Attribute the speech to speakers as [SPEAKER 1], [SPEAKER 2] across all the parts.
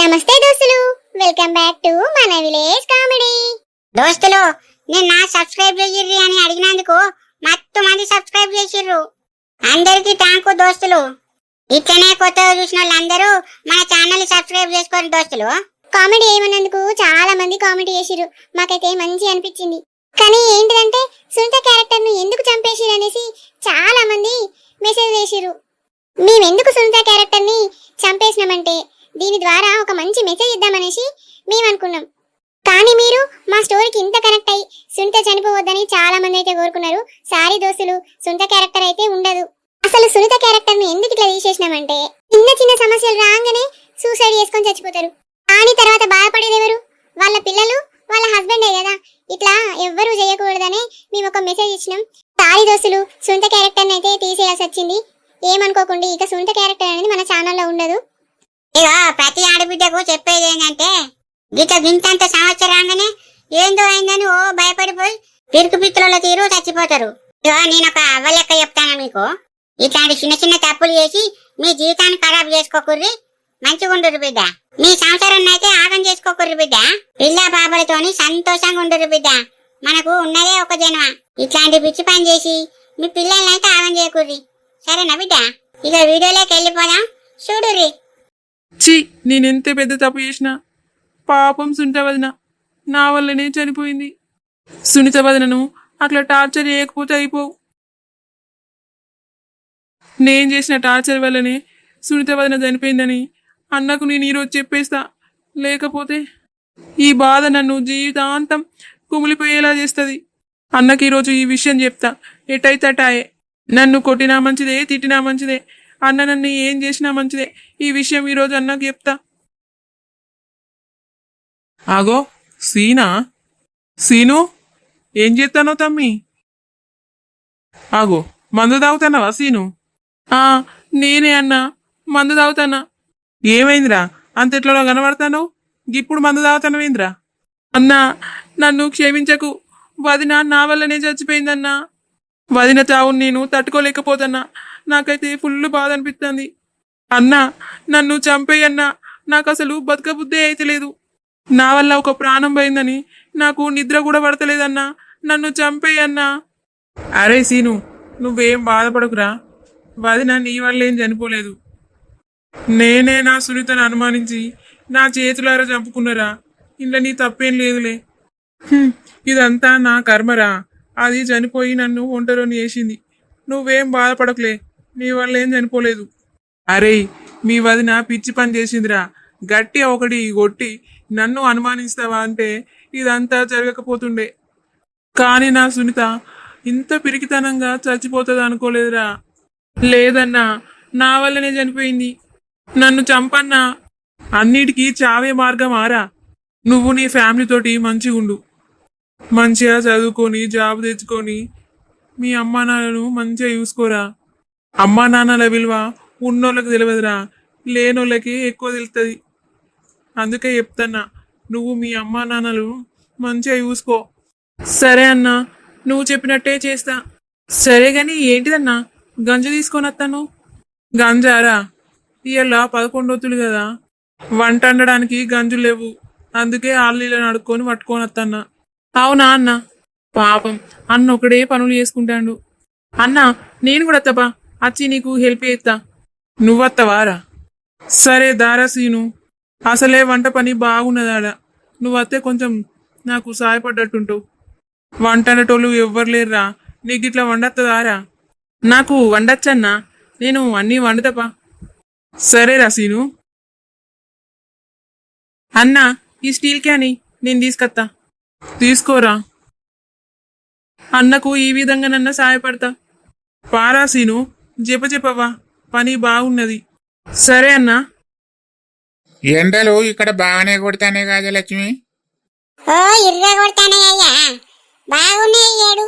[SPEAKER 1] నమస్తే దోస్తులు, welcome back to మన విలేజ్ కామెడీ. దోస్తులు, నిన్న సబ్స్క్రైబ్ చేసిర్రి అని అడిగినందుకు మత్తు మంది సబ్స్క్రైబ్ చేసిర్రు. అందరికి థాంక్యూ దోస్తులు. ఇట్లనే కొత్తగా చూసిన వాళ్ళందరూ మన ఛానల్ ని సబ్స్క్రైబ్ చేసుకోండి దోస్తులు. కామెడీ ఏమన్నందుకు చాలా మంది కామెడీ చేసిర్రు, మాకైతే మంచి అనిపించింది. కానీ ఏంటిదంటే సునీత క్యారెక్టర్ ను ఎందుకు చంపేసిర్రు అనేసి చాలా మంది మెసేజ్ చేసిర్రు. మేమెందుకు సునీత క్యారెక్టర్ ని చంపేసినామంటే దీని ద్వారా ఒక మంచి మెసేజ్ ఇద్దామనేసి మేము అనుకున్నాం. కానీ మీరు మా స్టోరీకి ఇంత కనెక్ట్ అయ్యి సునీత చనిపోవద్దని చాలా మంది అయితే కోరుకున్నారు. సారీ దోస్తులు, సునీత క్యారెక్టర్ అయితే ఉండదు. అసలు సునీత క్యారెక్టర్ ని ఎందుకు ఇట్లా తీసేసినామంటే చిన్న చిన్న సమస్యలు రాగానే సూసైడ్ చేసుకొని చచ్చిపోతారు. కానీ తర్వాత బాధపడేది ఎవరు? వాళ్ళ పిల్లలు, వాళ్ళ హస్బెండే కదా. ఇట్లా ఎవ్వరూ చేయకూడదని మేము ఒక మెసేజ్ ఇచ్చినాం. సారీ దోస్తులు, సునీత క్యారెక్టర్ అయితే తీసేయాల్సి వచ్చింది. ఏమనుకోకండి, ఇక సునీత క్యారెక్టర్ అనేది మన ఛానల్లో ఉండదు. ఇక ప్రతి ఆడబిడ్డకు చెప్పేది ఏంటంటే గింతంత సంవత్సరం రాగానే ఏందో అయిందని ఓ భయపడిపోయి పిరుకు పిత్రుల తీరు చచ్చిపోతారు. ఇక నేను ఒక అవ్వలెక్క చెప్తాను మీకు. ఇట్లాంటి చిన్న చిన్న తప్పులు చేసి మీ జీవితాన్ని ఖరాబ్ చేసుకోకుర్రి, మంచిగా ఉండుర్రి బిడ్డ. మీ సంవత్సరాన్ని అయితే ఆగం చేసుకోకుర్రి బిడ్డ. పిల్ల బాబలతోని సంతోషంగా ఉండుర్రి బిడ్డ. మనకు ఉన్నదే ఒక జన్మ. ఇట్లాంటి పిచ్చి పని చేసి మీ పిల్లల్ని అయితే ఆగం చేయకుర్రి, సరేనా బిడ్డ? ఇక వీడియోలోకి వెళ్ళిపోదాం, చూడుర్రి.
[SPEAKER 2] చి, నేనెంత పెద్ద తప్పు చేసినా పాపం సునీత వదిన నా వల్లనే చనిపోయింది. సునీత వదినను అట్లా టార్చర్ చేయకపోతే అయిపోవు. నేను చేసిన టార్చర్ వల్లనే సునీత వదిన చనిపోయిందని అన్నకు నేను ఈరోజు చెప్పేస్తా. లేకపోతే ఈ బాధ నన్ను జీవితాంతం కుమిలిపోయేలా చేస్తుంది. అన్నకి ఈరోజు ఈ విషయం చెప్తా. ఎటైతే అటాయే, నన్ను కొట్టినా మంచిదే, తిట్టినా మంచిదే, అన్న నన్ను ఏం చేసినా మంచిదే. ఈ విషయం ఈరోజు అన్నకు చెప్తా. ఆగో సీను, ఏం చేస్తానో తమ్మి? ఆగో, మందు తాగుతానవా సీను? నేనే అన్నా, మందు తాగుతానా. ఏమైందిరా అంతెట్లో కనబడతాను? ఇప్పుడు మందు తాగుతానవేంద్రా? అన్నా, నన్ను క్షమించకు. వదిన నా వల్లనే చచ్చిపోయిందన్నా. వదిన చావుని నేను తట్టుకోలేకపోతున్నా. నాకైతే ఫుల్ బాధ అనిపిస్తుంది. అన్నా, నన్ను చంపేయన్నా. నాకు అసలు బతకబుద్ధే అయితే లేదు. నా వల్ల ఒక ప్రాణం పోయిందని నాకు నిద్ర కూడా పడతలేదన్నా. నన్ను చంపేయన్నా. అరే సీను, నువ్వేం బాధపడకురా. వదిన నీ వల్ల ఏం చనిపోలేదు. నేనే నా సునీతను అనుమానించి నా చేతులారా చంపుకున్నారా. ఇంట్లో నీ తప్పేం లేదులే. ఇదంతా నా కర్మరా. అది చనిపోయి నన్ను ఒంటరిని చేసింది. నువ్వేం బాధపడకులే, నీ వల్ల ఏం చనిపోలేదు. అరే, మీ వదిన పిచ్చి పని చేసిందిరా. గట్టి ఒకటి కొట్టి నన్ను అనుమానిస్తావా అంటే ఇదంతా జరగకపోతుండే. కానీ నా సునీత ఇంత పిరికితనంగా చచ్చిపోతుంది అనుకోలేదురా. లేదన్నా, నా వల్లనే చనిపోయింది. నన్ను చంపన్నా. అన్నిటికీ చావే మార్గం ఆరా. నువ్వు నీ ఫ్యామిలీతోటి మంచిగా ఉండు. మంచిగా చదువుకొని జాబ్ తెచ్చుకొని మీ అమ్మా నాన్నను మంచిగా చూసుకోరా. అమ్మా నాన్నల విలువ ఉన్నోళ్ళకి తెలియదురా, లేనోళ్ళకి ఎక్కువ తెలుస్తుంది. అందుకే చెప్తున్నా, నువ్వు మీ అమ్మా నాన్నలు మంచిగా చూసుకో. సరే అన్నా, నువ్వు చెప్పినట్టే చేస్తా. సరే గాని ఏంటిదన్నా గంజు తీసుకొని వస్తాను? గంజారా? ఇవాళ 11 రోజులు కదా, వంట వండడానికి గంజులు లేవు. అందుకే ఆళ్ళీలను అడుక్కొని పట్టుకొని వస్తాన్నా. అవునా అన్న? పాపం అన్న ఒకడే పనులు చేసుకుంటాడు. అన్నా, నేను కూడా వస్తాపా, వచ్చి నీకు హెల్ప్ చేస్తా. నువ్వత్తవారా? సరే దారా సీను. అసలే వంట పని బాగున్నదాడ. నువ్వత్తే కొంచెం నాకు సాయపడ్డట్టుంటావు. వంట అనేటోళ్ళు ఎవ్వరు లేరురా. నీకు ఇట్లా వండత్తదారా? నాకు వండచ్చన్నా, నేను అన్నీ వండుతాపా. సరేరా సీను. అన్నా, ఈ స్టీల్ క్యాని నేను తీసుకొత్తా. తీసుకోరా. అన్నకు ఈ విధంగా నన్ను సాయపడతా. పారా సీను, చెప్పవా, పని బాగున్నది. సరే అన్నా.
[SPEAKER 3] ఎండలు ఇక్కడ బాగానే కొడతానే కాదు లక్ష్మి?
[SPEAKER 1] ఓ ఇరుగా కొడతానే అయ్యా, బాగున్నాయి ఏడు.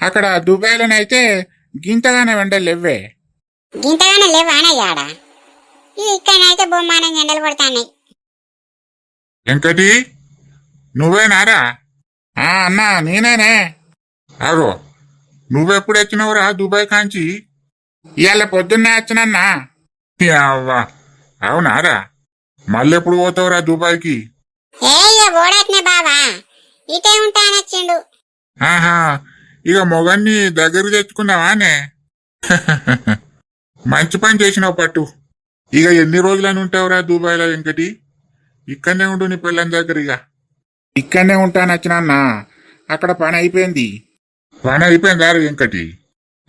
[SPEAKER 3] అక్కడ దుబాయ్లోనైతే గింతగానే ఎండలు లేవే.
[SPEAKER 1] గింతగానే లేవానయ్యాడ. ఇక్కడైతే బొమ్మానం ఎండలు కొడతాయి.
[SPEAKER 3] వెంకటి, నువ్వేనారా? అన్నా నేనేనే. అగో, నువ్వెప్పుడు వచ్చినవురా దుబాయ్ కాంచి? ఇవాళ పొద్దున్నే వచ్చినన్నా. అవ్వా, అవునారా? మళ్ళీ ఎప్పుడు పోతావురా దుబాయ్కి?
[SPEAKER 1] ఏ ఇక ఓడట్నే బావా, ఇటే ఉంటానొచ్చిండు.
[SPEAKER 3] ఆహా, ఇక మొగన్ని దగ్గరకు తెచ్చుకున్నావానే? మంచి పని చేసినావు పట్టు. ఇక ఎన్ని రోజులని ఉంటావురా దుబాయ్లో వెంకటి? ఇక్కడనే ఉండు నీ పిల్లని దగ్గర. ఇక ఇక్కడనే ఉంటానచ్చినా, అక్కడ పని అయిపోయింది. పని అయిపోయిందా వెంకటి?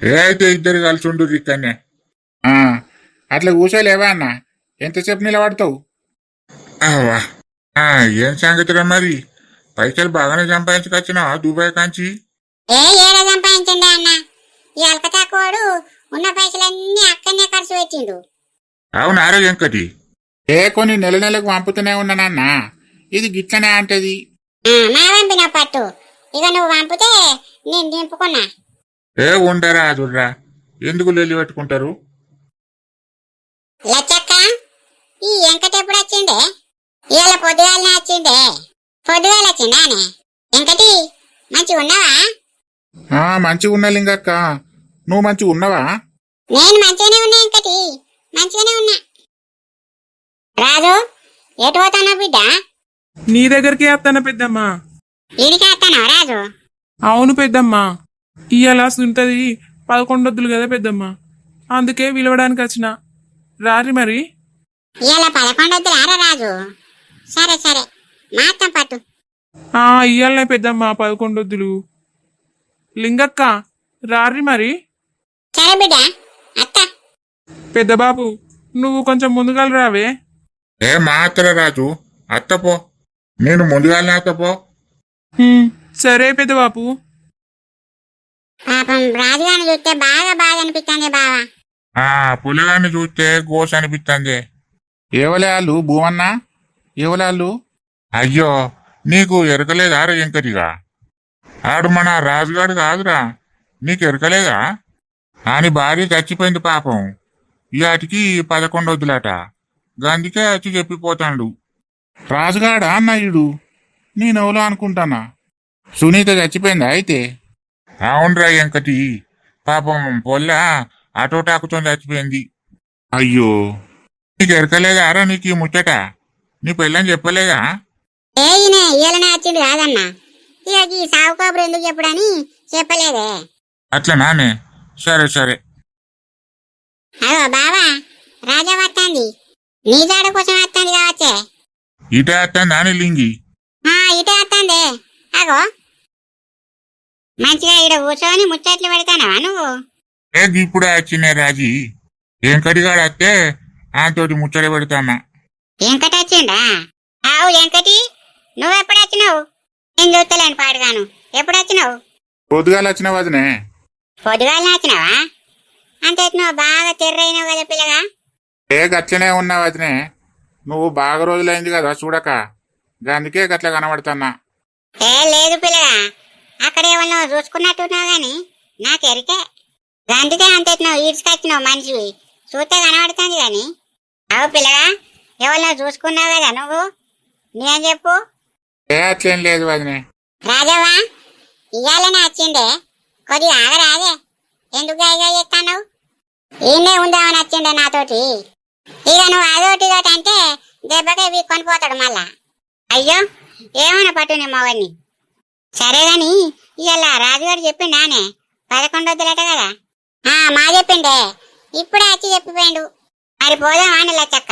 [SPEAKER 3] ఏ అయితే ఇద్దరు కలిసి ఉండు ఇక్కడనే. అట్లా కూర్చోలేవా అన్న? ఎంతసేపు నిలబడతావు? ఆవా, ఏం సంగతిరా మరి? పైసలు బాగానే సంపాదించుకొచ్చినావా దుబాయ్ కాంచి?
[SPEAKER 1] ఏడ సంపాదించండి అన్న, ఈ అల్కతాకోడు ఉన్న పైసలన్నీ అక్కడనే ఖర్చు పెట్టిండు.
[SPEAKER 3] అవునారా వెంకటి? కొన్ని నెల నెలకు పంపుతూనే ఉన్నానన్నా, ఇది గిట్లనే అంటది.
[SPEAKER 1] నా పంపిన పట్టు, ఇక నువ్వు పంపితే నేను దింపుకున్నా.
[SPEAKER 3] ఉండరా అదుర్రా, ఎందుకు లొల్లి పెట్టుకుంటారు?
[SPEAKER 1] లచ్చక్క, ఈ వెంకట ఎప్పుడు వచ్చిండే? ఇవాళ పొద్దుగాలనే వచ్చిండే. పొద్దుగాల వచ్చిందానే? వెంకటి మంచిగా ఉన్నావా?
[SPEAKER 3] మంచిగా ఉన్నా లింగక్క, నువ్వు మంచిగా ఉన్నావా?
[SPEAKER 1] నేను మంచిగానే ఉన్నా వెంకటి, మంచిగానే ఉన్నా. రాజు, ఎటు పోతానా బిడ్డ?
[SPEAKER 2] నీ దగ్గరికి వస్తానా పెద్దమ్మా?
[SPEAKER 1] ఈడికి వస్తానా రాజు?
[SPEAKER 2] అవును పెద్దమ్మా, ఇయ్యాల సుంటది 11 వద్దులు కదా పెద్దమ్మా, అందుకే విలవడానికి వచ్చిన. రారి మరి.
[SPEAKER 1] ఇవాళ 11 వద్దులారా రాజు? సరే సరే, మాత్రం పట్టు.
[SPEAKER 2] ఇయ్యాలనే పెద్దమ్మా 11 వద్దులు. లింగక్క రారి మరి.
[SPEAKER 1] సరే బిడ్డ, అత్త.
[SPEAKER 2] పెద్ద బాబు, నువ్వు కొంచెం ముందుగా రావే.
[SPEAKER 3] మాత్ర రాజు, అత్తపో, నేను ముందుగానే అత్తపో.
[SPEAKER 2] సరే పెద్ద బాబు.
[SPEAKER 1] పాపం రాజుగాని చూస్తే బాగా బాగా అనిపిస్తుంది బావా.
[SPEAKER 3] పులిగాన్ని చూస్తే గోస అనిపిస్తుంది. ఏవలాళ్ళు భూమన్నా? ఏవలాళ్ళు? అయ్యో, నీకు ఎరకలేదా రా వెంకటిగా? ఆడు మన రాజుగాడు కాదురా, నీకు ఎరకలేదా? అని భార్య చచ్చిపోయింది పాపం. ఇవాటికి 11 వద్దులట, గందుకే వచ్చి చెప్పిపోతాడు. రాజుగాడా అన్నయ్యుడు? నేనెవలో అనుకుంటానా. సునీత చచ్చిపోయిందా అయితే? అవునరా వెంకటి, పాపం పొల్ల ఆటోటాకుతో చచ్చిపోయింది. అయ్యో, నీకు ఎరకలేదా రా నీకు ఈ ముచ్చట? నీ పెళ్ళని చెప్పలేదా?
[SPEAKER 1] ఇయ్యాలనే వచ్చింది కాదన్నా, ఇక ఈ సాగు కబురు ఎందుకు చెప్పడని చెప్పలేదే.
[SPEAKER 3] అట్లా నానే, సరే సరే.
[SPEAKER 1] అదో బావా, రాజా వస్తుంది. నీ జాడ కోసం వస్తుంది కావచ్చే.
[SPEAKER 3] ఇటే వస్తాను నాని లింగి.
[SPEAKER 1] ఇటే వస్తుంది. అగో, మంచిగా ఇక్కడ కూర్చొని ముచ్చట్లు పెడతానవా నువ్వు?
[SPEAKER 3] ఇప్పుడే వచ్చినే రాజీ. వెంకటిగాడు వస్తే ఆయనతోటి ముచ్చట పెడతానా.
[SPEAKER 1] వెంకటి వచ్చిండా? ఆవు వెంకటి, నువ్వెప్పుడు వచ్చినావు? నేను చూస్తలేను పాడుగాను. ఎప్పుడు వచ్చినావు?
[SPEAKER 3] పొద్దుగాల వచ్చిన వదినే.
[SPEAKER 1] పొద్దుగాలనే వచ్చినావా? అంటే నువ్వు బాగా తెర్రైనావు కదా పిల్లగా.
[SPEAKER 3] గట్లనే ఉన్నావు వదినే, నువ్వు బాగా రోజులైంది కదా చూడక, అందుకే గట్ల కనబడుతున్నా.
[SPEAKER 1] లేదు పిల్లగా, అక్కడ ఏమన్నా చూసుకున్నట్టున్నావు గాని నాకు ఎరికే. అందుకే అంతే నువ్వు ఈడ్చుకొచ్చినావు మనిషివి, చూస్తే కనబడుతుంది గాని. అవు పిల్లగా, ఎవరన్నా చూసుకున్నావు కదా నువ్వు, నేనేం చెప్పు?
[SPEAKER 3] అట్లేం లేదు వదినే.
[SPEAKER 1] రాజావా, ఇయ్యాలనే వచ్చిండే, కొద్దిగా ఆగరాదే. ఎందుకు గాయగా చేస్తావు? ఈయనే ఉందామని వచ్చిండే నాతోటి. ఇక నువ్వు అదోటి ఇదోటి అంటే దెబ్బకే వీక్కొని పోతాడు మళ్ళా. అయ్యో, ఏమన్నా పట్టు నీ మగని. సరే గాని ఇవాళ రాజుగారు చెప్పిండానే 11 వద్దులట కదా? మా చెప్పిండే, ఇప్పుడే వచ్చి చెప్పిపోయిండు. మరి పోదాం అని లచ్చక్క,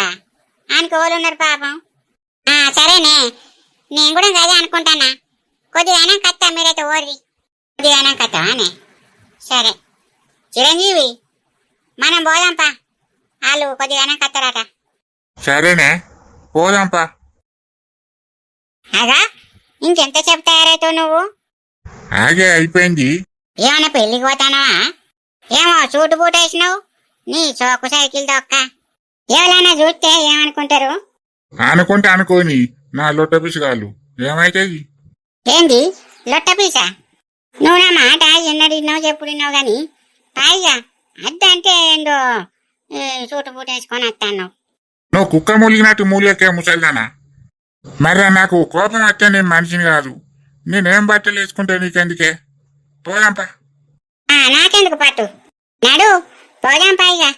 [SPEAKER 1] ఆయనకు ఓలున్నారు పాపం. సరేనే, నేను కూడా అదే అనుకుంటానా. కొద్దిగానే కత్తా, మీరైతే ఓర్రి. కొద్దిగానే కత్తావానే? సరే చిరంజీవి, మనం పోదాంపా, వాళ్ళు కొద్దిగానే కత్తారట.
[SPEAKER 3] సరేనే, పోదాంపా.
[SPEAKER 1] అగా, ఇంకెంత చెప్తాయారైతే నువ్వు?
[SPEAKER 3] ఆగే అయిపోయింది.
[SPEAKER 1] ఏమన్నా పెళ్లికి పోతానవా? ఏమో సూటు బూట వేసినావు, నీ చోకు సైకిల్ దొక్క. ఎవరైనా చూస్తే ఏమనుకుంటారు?
[SPEAKER 3] అనుకుంటే అనుకోని, నా లొట్ట పిసుగాళ్ళు ఏమైతుంది?
[SPEAKER 1] ఏంది లొట్ట పీసా? నువ్వు నా మాట ఎన్నడిన్నావు చెప్పుడిన్నావు గాని, పైగా అద్దంటే ఏందో సూటు బూట వేసుకొని వస్తాను.
[SPEAKER 3] నువ్వు కుక్క మూలిగినట్టు మూలికే ముసల్దానా? మర్రా నాకు కోపం వస్తే నేను మనిషిని కాదు. నేనేం బట్టలు వేసుకుంటే నీకెందుకే? పోదాంపా.
[SPEAKER 1] నాకెందుకు పట్టు, నడు పోదాం పైగా.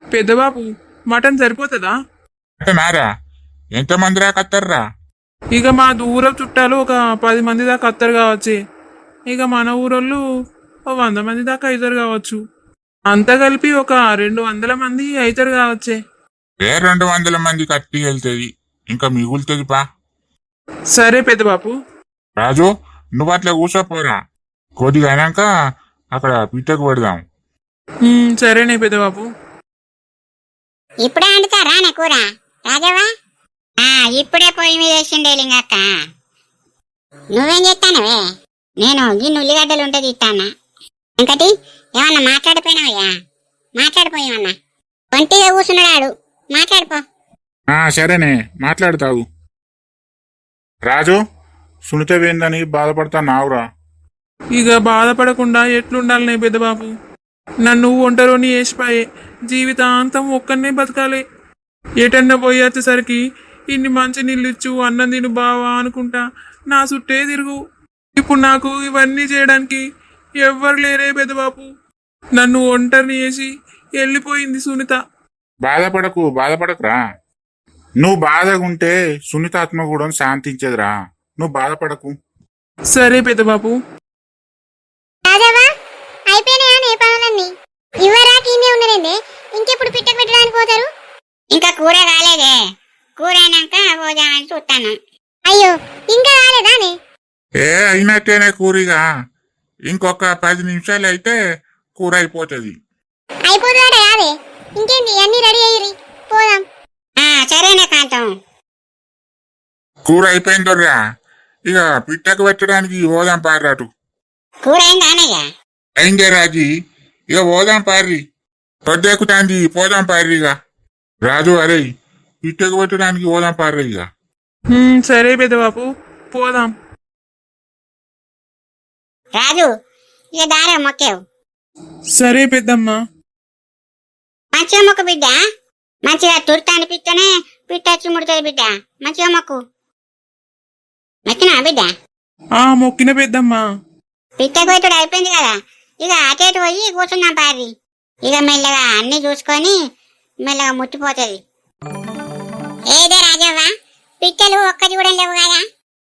[SPEAKER 2] పెద్దబాబు, మటన్ సరిపోతుందా?
[SPEAKER 3] అంటే నారా ఎంతమంది రాకత్తారా?
[SPEAKER 2] ఇక మా దూరం చుట్టాలు ఒక 10 మంది దాకా అత్తరు కావచ్చు. ఇక మన ఊరోళ్ళు ఒక 100 మంది దాకా అవుతారు కావచ్చు. అంతా కలిపి ఒక 200 మంది అవుతారు కావచ్చే.
[SPEAKER 3] 200 మంది కట్టి వెళ్తుంది, ఇంకా మిగులుతుంది పా.
[SPEAKER 2] సరే పెద్ద బాపు.
[SPEAKER 3] రాజు నువ్వు అట్లా కూర్చోపోరా, కొద్దిగా అయినాక అక్కడ పిట్టకు పెడదాం.
[SPEAKER 2] సరేనే పెద్ద బాపు.
[SPEAKER 1] ఇప్పుడే వండుతారా నా కూర రాజవ్వా? ఇప్పుడే పొయ్యి మీద వేసిండే లింగక్క. నువ్వేం చేస్తానవే? నేను గిన్నె ఉల్లిగడ్డలు ఉంటే తీస్తానా. ఇంకటి ఏమన్నా మాట్లాడిపోయినావయ్యా? మాట్లాడిపోయామన్నా. ఒంటిగా కూర్చున్నాడు, మాట్లాడిపో.
[SPEAKER 3] సరేనే మాట్లాడతావు. రాజు సునీతవేందని బాధపడతా నావురా.
[SPEAKER 2] ఇక బాధపడకుండా ఎట్లుండాలనే పెద్ద బాపు? నన్ను ఒంటరిని వేసిపోయే జీవితాంతం ఒక్కనే బతకాలి. ఎటన్నా పోయి వచ్చేసరికి ఇన్ని మంచి నీళ్ళు ఇచ్చు, అన్నం తిను బావా అనుకుంటా నా చుట్టే తిరుగు. ఇప్పుడు నాకు ఇవన్నీ చేయడానికి ఎవ్వరు లేరే పెద్ద బాపు. నన్ను ఒంటరిని వేసి వెళ్ళిపోయింది సునీత.
[SPEAKER 3] బాధపడకురా. నువ్వు బాధగా ఉంటే సునీత ఆత్మ కూడా శాంతించదురా. నువ్వు బాధపడకు.
[SPEAKER 2] సరే పెద్ద బాపు.
[SPEAKER 1] రాజవ్వా అయిపోయినాయా నీ పనులన్నీ? ఇవ్వరాకి ఇన్నే ఉన్నదండి. ఇంకెప్పుడు పిట్టకు పెట్టడానికి పోతారు? ఇంకా కూర కాలేదే. కూర అయినాక పోదామని చూస్తాను. అయ్యో ఇంకా కాలేదానే?
[SPEAKER 3] అయినట్టేనే కూరగా. ఇంకొక 10 నిమిషాలు అయితే కూర అయిపోతుంది.
[SPEAKER 1] అయిపోతుందట కాదే. ఇంకేంటి అన్ని రెడీ అయ్యి పోదాం. సరేనే కాంతం.
[SPEAKER 3] కూర అయిపోయిందర్రా, ఇక పిట్టకు పెట్టడానికి పోదాం పారాటు.
[SPEAKER 1] కూర అయిందా అన్నయ్య?
[SPEAKER 3] అయిందే రాజీ, ఇక పోదాం పార్రి. పొద్దెక్కుతాంది, పోదాం పార్రిగా. రాజు అరే పిట్టకు పెట్టడానికి పోదాం పార్రి ఇక.
[SPEAKER 2] సరే పెద్ద బాపు పోదాం.
[SPEAKER 1] రాజు ఇక దారం మొక్కేవు.
[SPEAKER 2] సరే పెద్దమ్మ.
[SPEAKER 1] మంచిగా మొక్కు బిడ్డ. మంచిగా తుర్త అనిపిస్తేనే పిట్ట వచ్చి ముడుతుంది బిడ్డ. మంచిగా మొక్కు. నచ్చినా బిడ్డ?
[SPEAKER 2] మొక్కిన పెద్దమ్మ.
[SPEAKER 1] పిట్టకు పెట్టుడు అయిపోయింది కదా, ఇక అటేటు పోయి కూర్చున్నాం పారి. ఇక మెల్లగా అన్ని చూసుకొని మెల్లగా ముట్టిపోతుంది. ఏదే రాజవ్వా, పిట్టలు ఒక్కటి కూడా లేవు కదా?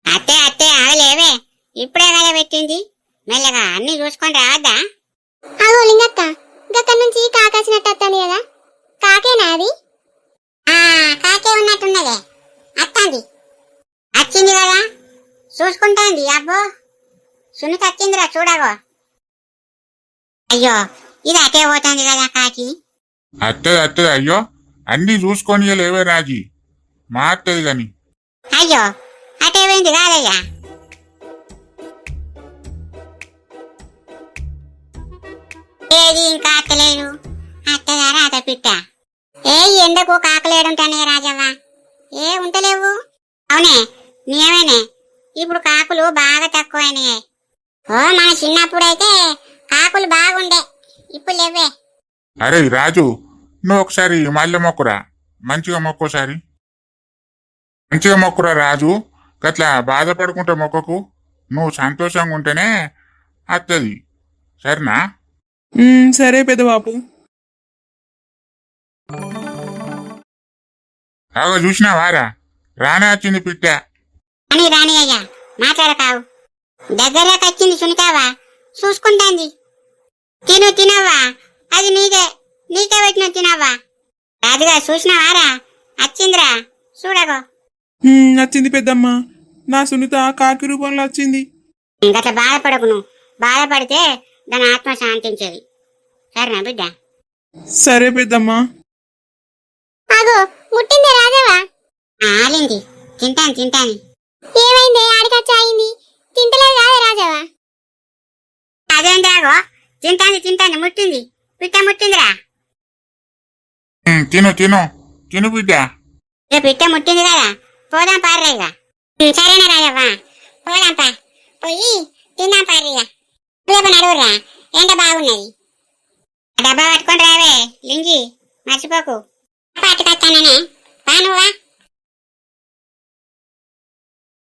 [SPEAKER 1] అత్తే ఆగలేవే, ఇప్పుడే కదా పెట్టింది. మెల్లగా అన్ని చూసుకొని రావద్దా? అగో లింగక్క, గక్కడి నుంచి కాకాసినట్టు వస్తాను కదా, కాకేనా అది? కాకే ఉన్నట్టున్నదే. అత్తంది వచ్చింది కదా, చూసుకుంటాంది. అబ్బో సునీత వచ్చిందిరా చూడగో. అయ్యో ఇది అటే పోతుంది కదా కాకి.
[SPEAKER 3] అత్తది అయ్యో, అన్ని చూసుకొని లేవే రాజీ, మారుతుంది గాని.
[SPEAKER 1] అయ్యో అటే పోయింది కాదయ్యా. ఏది ఇంకా అత్తలేదు. అత్తగారా అత పిట్ట. ఎండకు కాకలేడుంటానే రాజవ్వా? ఉంటలేవు. అవునే నీవేనే, ఇప్పుడు కాకులు బాగా తక్కువైనాయి. మన చిన్నప్పుడైతే కాకులు బాగుండే, ఇప్పుడు లేవే.
[SPEAKER 3] అరే రాజు నువ్వు ఒకసారి మళ్ళీ మొక్కురా, మంచిగా మొక్కోసారి. మంచిగా మొక్కురా రాజు, గట్లా బాధపడుకుంటే మొక్కకు. నువ్వు సంతోషంగా ఉంటేనే అత్తది, సరేనా?
[SPEAKER 2] సరే పెద్ద బాపు.
[SPEAKER 3] చూసినావారా, రానే వచ్చింది పిట్ట.
[SPEAKER 1] రాని అయ్యా మాట్లాడకావు. దగ్గరలోకి వచ్చింది సునీతావా, చూసుకుంటాంది. తినవ్వా, అది నీకే పెట్టిన తినవ్వా. రాజుగా చూసినావారా, వచ్చిందిరా చూడగో.
[SPEAKER 2] వచ్చింది పెద్దమ్మ. నా సునీత కాకి రూపంలో వచ్చింది.
[SPEAKER 1] గట్లా బాధపడకు. నువ్వు బాధపడితే దాని ఆత్మ శాంతించేది, సరేనా బిడ్డ?
[SPEAKER 2] సరే పెద్దమ్మ.
[SPEAKER 1] అగో ముట్టింది రాజవా. ఆలింది, తింటాను. ఏమైంది? ఆడికచ్చి అయింది, తింటలేదు కాదే రాజవా? అదేంటి ఆగో, తింటాను ముట్టింది, పిట్ట ముట్టిందిరా.
[SPEAKER 3] తిను బిడ్డ.
[SPEAKER 1] పిట్ట ముట్టింది కదా, పోదాం పార్రేగా. సరేనా రాజవ్వా, పోదాం పా. పోయి తిందాం పార్రిగా. రేపు నడువురా, ఎండ బాగున్నది. డబ్బా పట్టుకొని రావే లింగి, మర్చిపోకు. పట్టుకొస్తాననే, పా నువ్వా.